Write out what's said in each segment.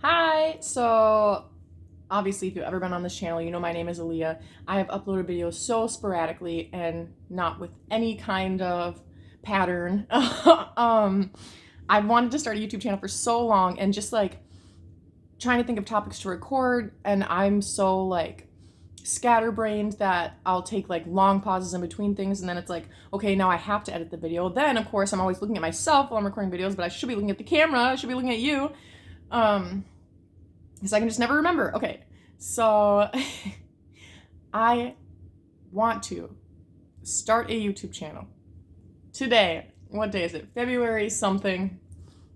Hi! So, obviously, if you've ever been on this channel, you know my name is Aliyah. I have uploaded videos so sporadically and not with any kind of pattern. I've wanted to start a YouTube channel for so long and just like trying to think of topics to record, and I'm so like scatterbrained that I'll take like long pauses in between things, and then it's like, okay, now I have to edit the video. Then, of course, I'm always looking at myself while I'm recording videos, but I should be looking at the camera, I should be looking at you. Because I can just never remember. Okay, so I want to start a YouTube channel today. What day is it? February something.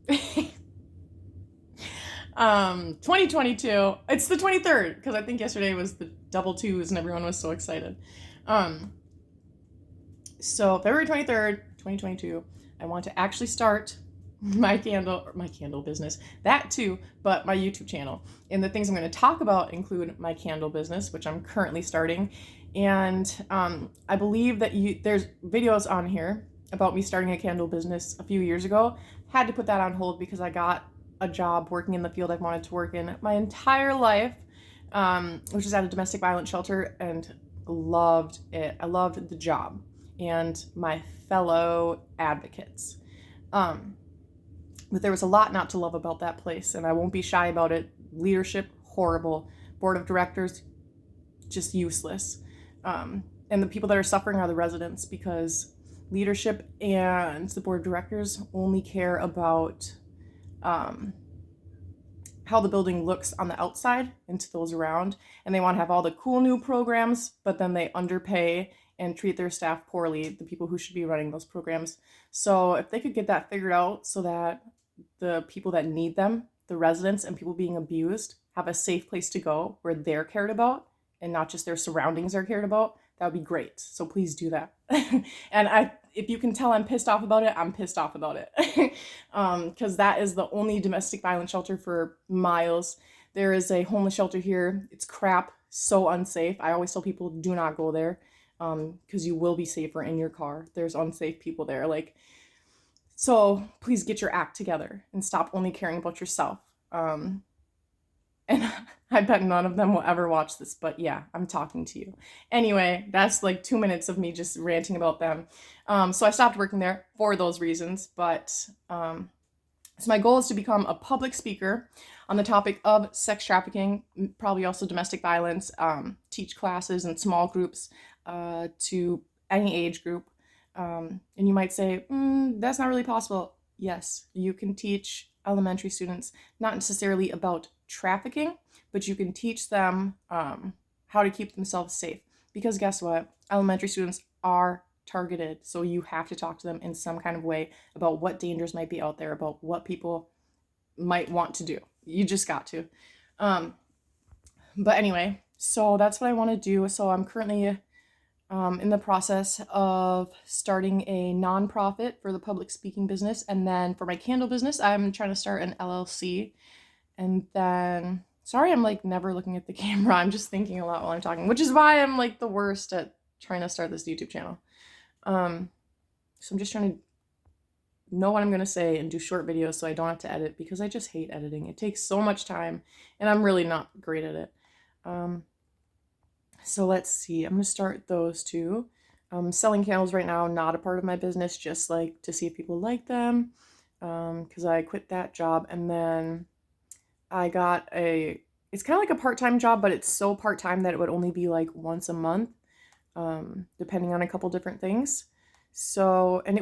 2022. It's the 23rd because I think yesterday was the double twos and everyone was so excited. So February 23rd, 2022, I want to actually start my candle business, that too, but my YouTube channel. And the things I'm going to talk about include my candle business, which I'm currently starting. And I believe that there's videos on here about me starting a candle business a few years ago. Had to put that on hold because I got a job working in the field I've wanted to work in my entire life, which is at a domestic violence shelter, and loved it. I loved the job and my fellow advocates. But there was a lot not to love about that place, and I won't be shy about it. Leadership, horrible. Board of directors, just useless. And the people that are suffering are the residents, because leadership and the board of directors only care about how the building looks on the outside and to those around, and they want to have all the cool new programs, but then they underpay and treat their staff poorly, the people who should be running those programs. So if they could get that figured out so that the people that need them, the residents and people being abused, have a safe place to go where they're cared about and not just their surroundings are cared about, that would be great. So please do that. And if you can tell I'm pissed off about it, I'm pissed off about it. Because that is the only domestic violence shelter for miles. There is a homeless shelter here. It's crap, so unsafe. I always tell people, do not go there, because you will be safer in your car. There's unsafe people there. So please get your act together and stop only caring about yourself. And I bet none of them will ever watch this, but yeah, I'm talking to you. Anyway, that's like 2 minutes of me just ranting about them. So I stopped working there for those reasons, but so my goal is to become a public speaker on the topic of sex trafficking, probably also domestic violence, teach classes in small groups to any age group. And you might say, that's not really possible. Yes, you can teach elementary students, not necessarily about trafficking, but you can teach them how to keep themselves safe. Because guess what? Elementary students are targeted, so you have to talk to them in some kind of way about what dangers might be out there, about what people might want to do. You just got to. But anyway, so that's what I want to do. So I'm currently in the process of starting a nonprofit for the public speaking business. And then for my candle business, I'm trying to start an LLC. And then, sorry, I'm like never looking at the camera. I'm just thinking a lot while I'm talking, which is why I'm like the worst at trying to start this YouTube channel. So I'm just trying to know what I'm going to say and do short videos so I don't have to edit, because I just hate editing. It takes so much time and I'm really not great at it. So let's see, I'm going to start those two. Selling candles right now, not a part of my business, just like to see if people like them, because I quit that job, and then I got it's kind of like a part-time job, but it's so part-time that it would only be like once a month, depending on a couple different things. So, and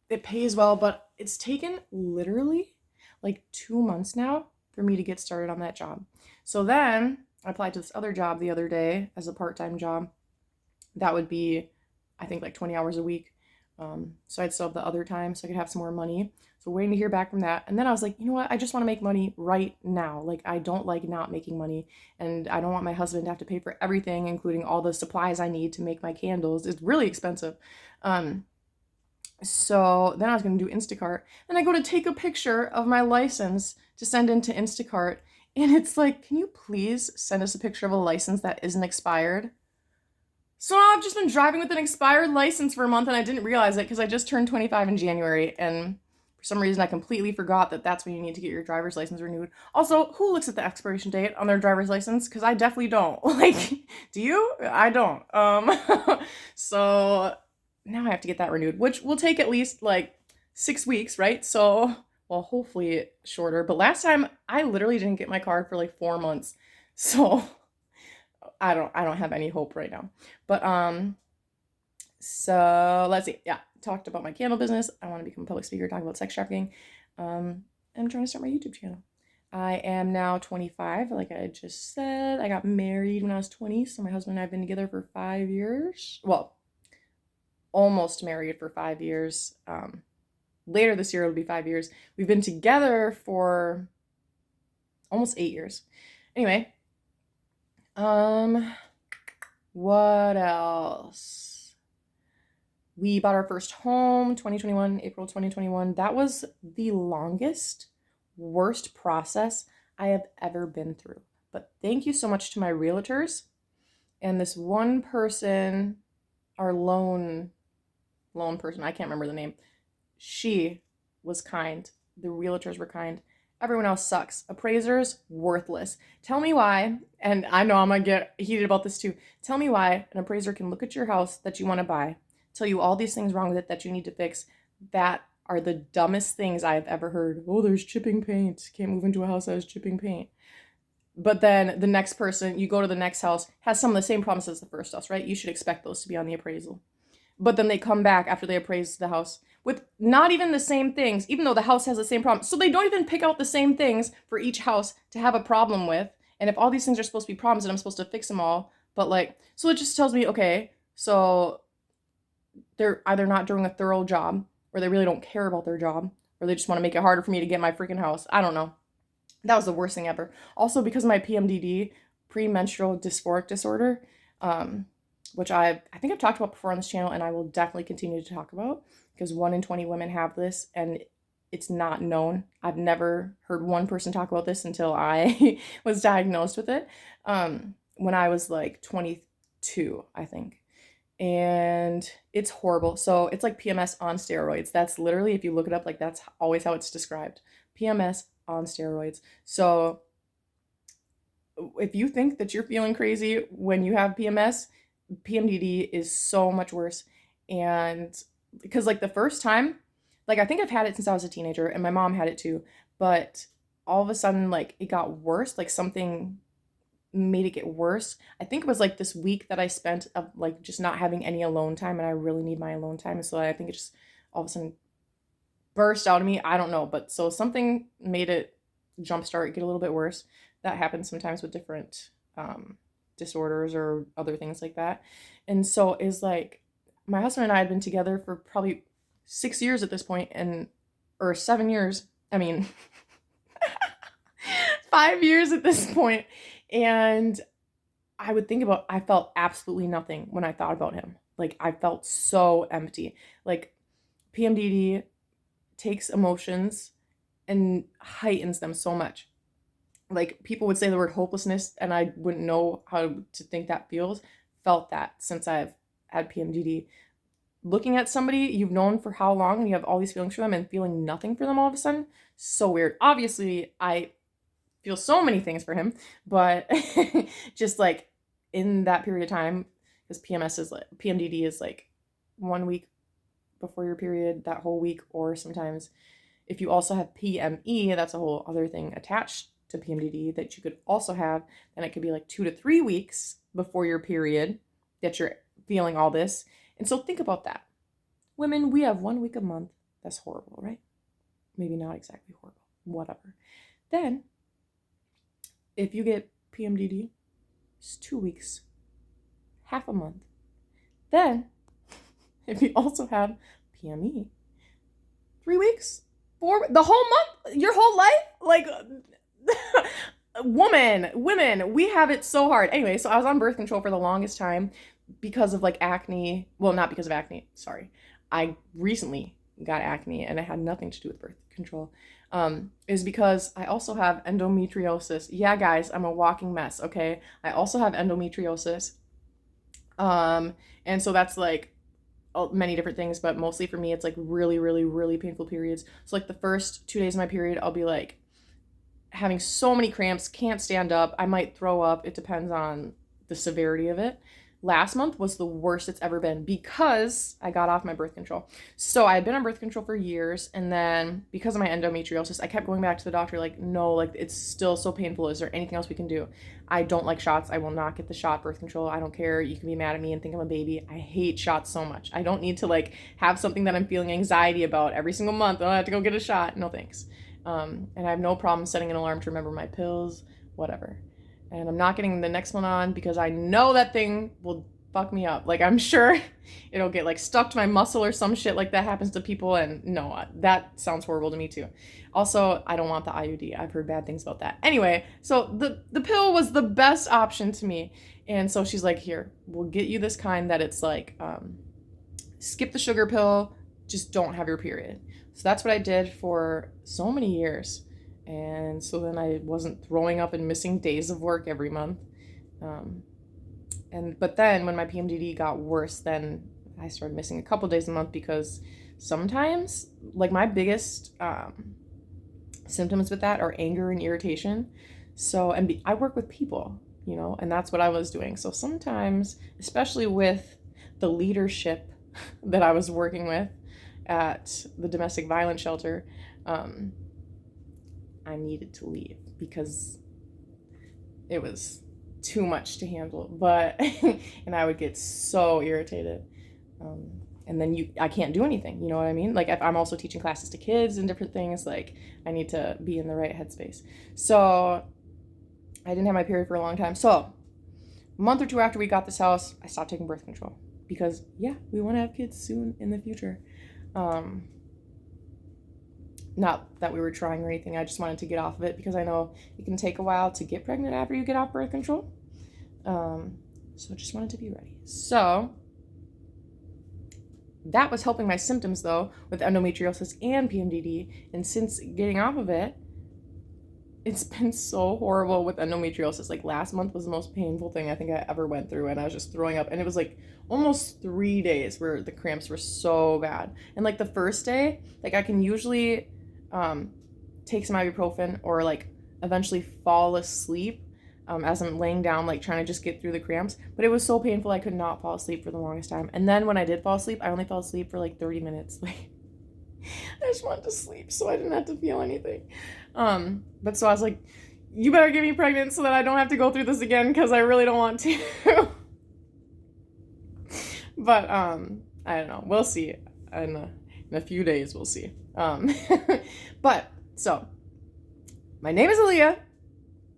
it pays well, but it's taken literally like 2 months now for me to get started on that job. So then I applied to this other job the other day as a part-time job. That would be, I think, like 20 hours a week. So I'd still have the other time so I could have some more money. So waiting to hear back from that. And then I was like, you know what? I just want to make money right now. Like, I don't like not making money, and I don't want my husband to have to pay for everything, including all the supplies I need to make my candles. It's really expensive. So then I was going to do Instacart. Then I go to take a picture of my license to send into Instacart. And it's like, can you please send us a picture of a license that isn't expired? So I've just been driving with an expired license for a month, and I didn't realize it because I just turned 25 in January, and For some reason, I completely forgot that that's when you need to get your driver's license renewed. Also, who looks at the expiration date on their driver's license? Because I definitely don't. Like, do you? I don't. So now I have to get that renewed, which will take at least like 6 weeks, right? So, well, hopefully shorter. But last time I literally didn't get my card for like 4 months. So I don't have any hope right now. But so let's see. Yeah, talked about my candle business. I want to become a public speaker, talk about sex trafficking. I'm trying to start my YouTube channel. I am now 25, like I just said. I got married when I was 20, so my husband and I have been together for 5 years. Well, almost married for 5 years. Later this year it'll be 5 years. We've been together for almost 8 years. Anyway, what else? We bought our first home, 2021, April 2021. That was the longest, worst process I have ever been through. But thank you so much to my realtors and this one person, our loan person, I can't remember the name. She was kind. The realtors were kind. Everyone else sucks. Appraisers, worthless. Tell me why, and I know I'm gonna get heated about this too. Tell me why an appraiser can look at your house that you want to buy, tell you all these things wrong with it that you need to fix. That are the dumbest things I've ever heard. Oh, there's chipping paint. Can't move into a house that has chipping paint. But then the next person, you go to the next house, has some of the same problems as the first house, right? You should expect those to be on the appraisal. But then they come back after they appraise the house with not even the same things, even though the house has the same problem. So they don't even pick out the same things for each house to have a problem with. And if all these things are supposed to be problems, then I'm supposed to fix them all. But like, so it just tells me, okay, so they're either not doing a thorough job, or they really don't care about their job, or they just want to make it harder for me to get my freaking house. I don't know. That was the worst thing ever. Also, because of my PMDD, premenstrual dysphoric disorder, which I think I've talked about before on this channel, and I will definitely continue to talk about, because 1 in 20 women have this, and it's not known. I've never heard one person talk about this until I was diagnosed with it when I was like 22, I think. And it's horrible. So it's like PMS on steroids. That's literally, if you look it up, like that's always how it's described. PMS on steroids. So if you think that you're feeling crazy when you have PMS, PMDD is so much worse. And because like the first time, like I think I've had it since I was a teenager, and my mom had it too, but all of a sudden like it got worse, like something made it get worse. I think it was like this week that I spent of like just not having any alone time, and I really need my alone time. So I think it just all of a sudden burst out of me. I don't know, but so something made it jumpstart, get a little bit worse. That happens sometimes with different disorders or other things like that. And so is like my husband and I had been together for probably 6 years at this point, or 7 years. I mean, 5 years at this point. And I felt absolutely nothing when I thought about him. Like I felt so empty. Like PMDD takes emotions and heightens them so much. Like people would say the word hopelessness, and I wouldn't know how to think that feels. Felt that since I've had PMDD. Looking at somebody you've known for how long, and you have all these feelings for them, and feeling nothing for them all of a sudden, so weird. Obviously, I feel so many things for him, but just like in that period of time, because PMDD is like 1 week before your period, that whole week, or sometimes if you also have PME, that's a whole other thing attached to PMDD that you could also have, then it could be like 2 to 3 weeks before your period that you're feeling all this. And so think about that. Women, we have 1 week a month. That's horrible, right? Maybe not exactly horrible, whatever. Then if you get PMDD, it's 2 weeks, half a month. Then, if you also have PME, 3 weeks, the whole month, your whole life, like, women, we have it so hard. Anyway, so I was on birth control for the longest time because of like acne. Well, not because of acne, sorry. I recently got acne, and it had nothing to do with birth control. Is because I also have endometriosis. Yeah, guys, I'm a walking mess, okay? I also have endometriosis. And so that's like many different things, but mostly for me, it's like really, really, really painful periods. So like the first 2 days of my period, I'll be like having so many cramps, can't stand up. I might throw up. It depends on the severity of it. Last month was the worst it's ever been because I got off my birth control. So I had been on birth control for years, and then because of my endometriosis, I kept going back to the doctor like, no, like it's still so painful. Is there anything else we can do? I don't like shots. I will not get the shot birth control. I don't care. You can be mad at me and think I'm a baby. I hate shots so much. I don't need to like have something that I'm feeling anxiety about every single month. Oh, I have to go get a shot. No thanks. And I have no problem setting an alarm to remember my pills, whatever. And I'm not getting the next one on because I know that thing will fuck me up. Like, I'm sure it'll get like stuck to my muscle or some shit like that happens to people. And no, that sounds horrible to me too. Also, I don't want the IUD. I've heard bad things about that. Anyway, so the pill was the best option to me. And so she's like, here, we'll get you this kind that it's like, skip the sugar pill, just don't have your period. So that's what I did for so many years. And so then I wasn't throwing up and missing days of work every month. But then when my PMDD got worse, then I started missing a couple days a month because sometimes, like my biggest symptoms with that are anger and irritation. So, I work with people, you know, and that's what I was doing. So sometimes, especially with the leadership that I was working with at the domestic violence shelter, I needed to leave because it was too much to handle. But and I would get so irritated, and then I can't do anything. You know what I mean? Like if I'm also teaching classes to kids and different things, like I need to be in the right headspace. So I didn't have my period for a long time. So a month or two after we got this house, I stopped taking birth control because yeah, we want to have kids soon in the future. Not that we were trying or anything. I just wanted to get off of it because I know it can take a while to get pregnant after you get off birth control. So I just wanted to be ready. So that was helping my symptoms though with endometriosis and PMDD. And since getting off of it, it's been so horrible with endometriosis. Like last month was the most painful thing I think I ever went through, and I was just throwing up, and it was like almost 3 days where the cramps were so bad. And like the first day, like I can usually take some ibuprofen or like eventually fall asleep as I'm laying down, like trying to just get through the cramps. But it was so painful I could not fall asleep for the longest time. And then when I did fall asleep, I only fell asleep for like 30 minutes. Like I just wanted to sleep so I didn't have to feel anything. But so I was like, you better get me pregnant so that I don't have to go through this again because I really don't want to. But I don't know. We'll see. In a few days, we'll see. But so my name is Aliyah,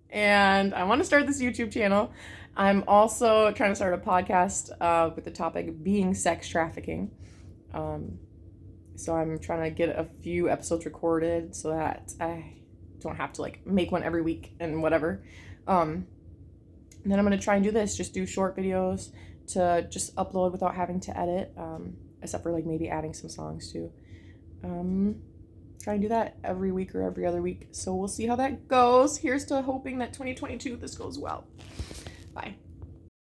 and I want to start this YouTube channel. I'm also trying to start a podcast with the topic being sex trafficking. So I'm trying to get a few episodes recorded so that I don't have to like make one every week and whatever. And then I'm going to try and do this, just do short videos to just upload without having to edit, except for like maybe adding some songs too. Try and do that every week or every other week. So we'll see how that goes. Here's to hoping that 2022 this goes well. Bye.